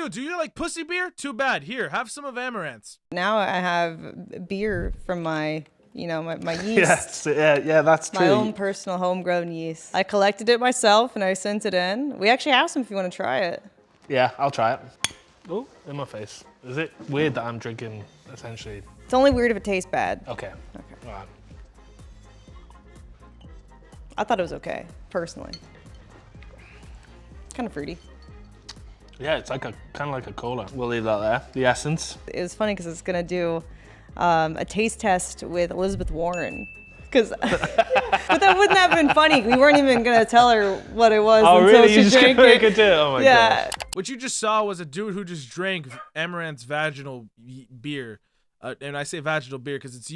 you? Do you like pussy beer? Too bad. Here, have some of Amouranth's. Now I have beer from my, my yeast. Yes, yeah, that's true. My own personal homegrown yeast. I collected it myself and I sent it in. We actually have some if you want to try it. Yeah, I'll try it. Oh, in my face. Is it weird that I'm drinking, essentially? It's only weird if it tastes bad. Okay. All right. I thought it was okay, personally. Kind of fruity. Yeah, it's like kind of like a cola. We'll leave that there. The essence. It was funny because it's gonna do a taste test with Elizabeth Warren. But that wouldn't have been funny. We weren't even gonna tell her what it was until she drank it. Oh my Yeah. God. What you just saw was a dude who just drank Amaranth's vaginal beer. And I say vaginal beer because it's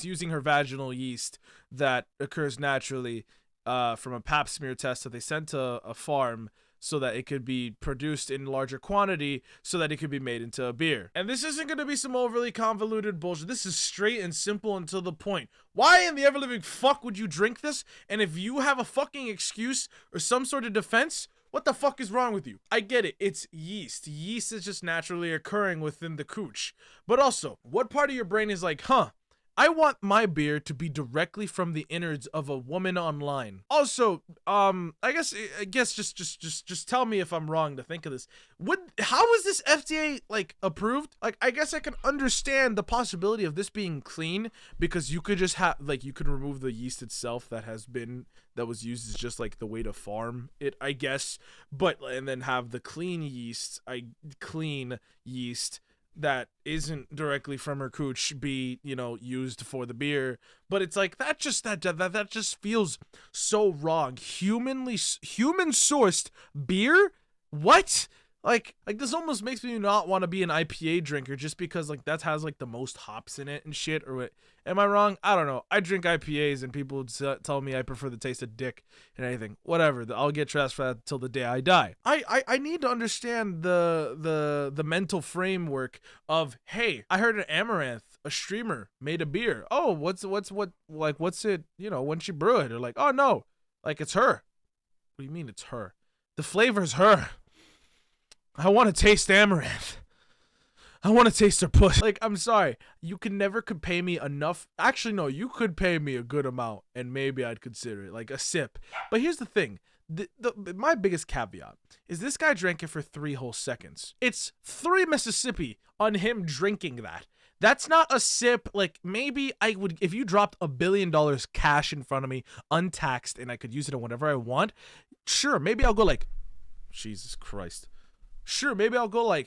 using her vaginal yeast that occurs naturally from a pap smear test that they sent to a farm so that it could be produced in larger quantity so that it could be made into a beer. And this isn't going to be some overly convoluted bullshit. This is straight and simple and to the point. Why in the ever-living fuck would you drink this? And if you have a fucking excuse or some sort of defense, what the fuck is wrong with you? I get it. It's yeast. Yeast is just naturally occurring within the cooch. But also, what part of your brain is like, I want my beer to be directly from the innards of a woman online. Also, I guess just tell me if I'm wrong to think of this. How is this FDA like approved? Like, I guess I can understand the possibility of this being clean because you could just have you could remove the yeast itself that was used as just like the way to farm it, I guess. And then have the clean yeast that isn't directly from her cooch be, used for the beer. But it's like that just feels so wrong. Human sourced beer? What? Like this almost makes me not want to be an IPA drinker just because that has the most hops in it and shit. Or what? Am I wrong? I don't know. I drink IPAs and people would tell me I prefer the taste of dick and anything. Whatever. I'll get trashed for that till the day I die. I need to understand the mental framework of, hey, I heard an Amouranth, a streamer, made a beer. Oh, what's it? When she brew it, or oh no, it's her. What do you mean it's her? The flavor's her. I want to taste Amouranth. I want to taste her pussy. I'm sorry. You could pay me enough. Actually, no, you could pay me a good amount and maybe I'd consider it, like a sip. But here's the thing. My biggest caveat is this guy drank it for 3 whole seconds. It's 3 Mississippi on him drinking that. That's not a sip. Maybe I would, if you dropped $1 billion cash in front of me, untaxed, and I could use it on whatever I want. Sure, maybe I'll go Jesus Christ. Sure, maybe I'll go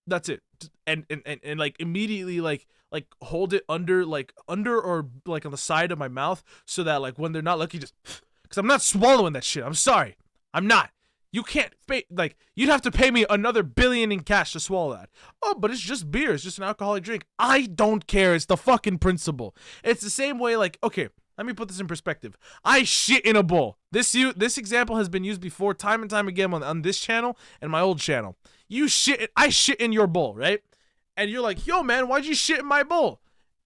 that's it, and immediately hold it under or on the side of my mouth so that when they're not looking, just because I'm not swallowing that shit. I'm sorry, I'm not. You can't pay, you'd have to pay me another $1 billion in cash to swallow that. Oh, but it's just beer. It's just an alcoholic drink. I don't care. It's the fucking principle. It's the same way. Okay. Let me put this in perspective. I shit in a bowl. This example has been used before time and time again on this channel and my old channel. I shit in your bowl, right? And you're like, yo, man, why'd you shit in my bowl?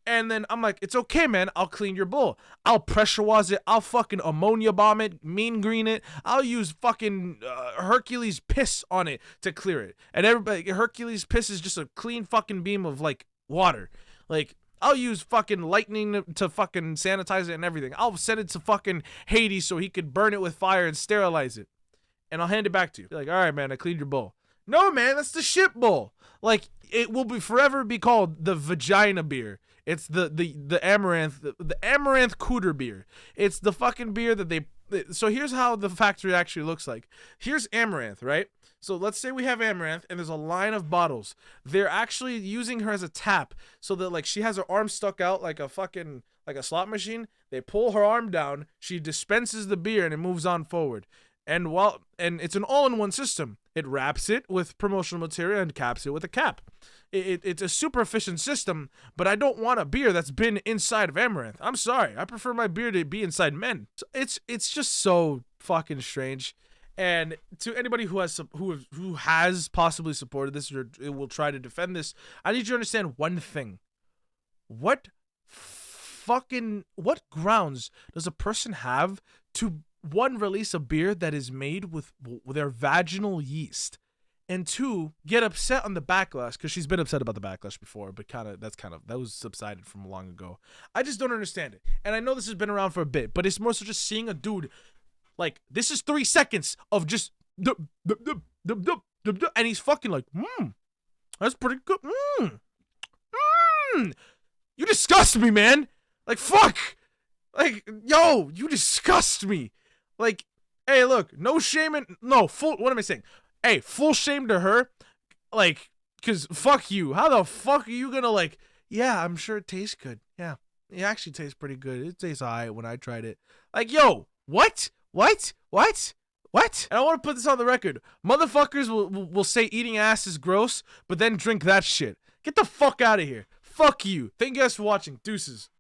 And then I'm like, it's okay, man. I'll clean your bowl. I'll pressure wash it. I'll fucking ammonia bomb it, mean green it. I'll use fucking Hercules piss on it to clear it. And everybody, Hercules piss is just a clean fucking beam of water. I'll use fucking lightning to fucking sanitize it and everything. I'll send it to fucking Hades so he could burn it with fire and sterilize it. And I'll hand it back to you. Be like, all right, man, I cleaned your bowl. No, man, that's the shit bowl. It will forever be called the vagina beer. It's the Amouranth, the Amouranth cooter beer. It's the fucking beer that so here's how the factory actually looks like. Here's Amouranth, right? So let's say we have Amouranth and there's a line of bottles. They're actually using her as a tap so that she has her arm stuck out like a slot machine. They pull her arm down, she dispenses the beer and it moves on forward. And it's an all-in-one system. It wraps it with promotional material and caps it with a cap. It's a super efficient system, but I don't want a beer that's been inside of Amouranth. I'm sorry. I prefer my beer to be inside men. It's just so fucking strange. And to anybody who has possibly supported this or will try to defend this, I need you to understand one thing. What grounds does a person have to release a beer that is made with their vaginal yeast And 2, get upset on the backlash, because she's been upset about the backlash before, but that was subsided from long ago. I just don't understand it. And I know this has been around for a bit, but it's more so just seeing a dude, like, this is 3 seconds of just, and he's fucking like, that's pretty good. You disgust me, man. Like, fuck. Like, yo, you disgust me. Like, hey, look, no shame in, no, full, what am I saying? Hey, full shame to her. Like, cause fuck you. How the fuck are you gonna like, yeah, I'm sure it tastes good. Yeah, it actually tastes pretty good. It tastes alright when I tried it. Like, yo, what? And I want to put this on the record. Motherfuckers will say eating ass is gross, but then drink that shit. Get the fuck out of here. Fuck you. Thank you guys for watching. Deuces.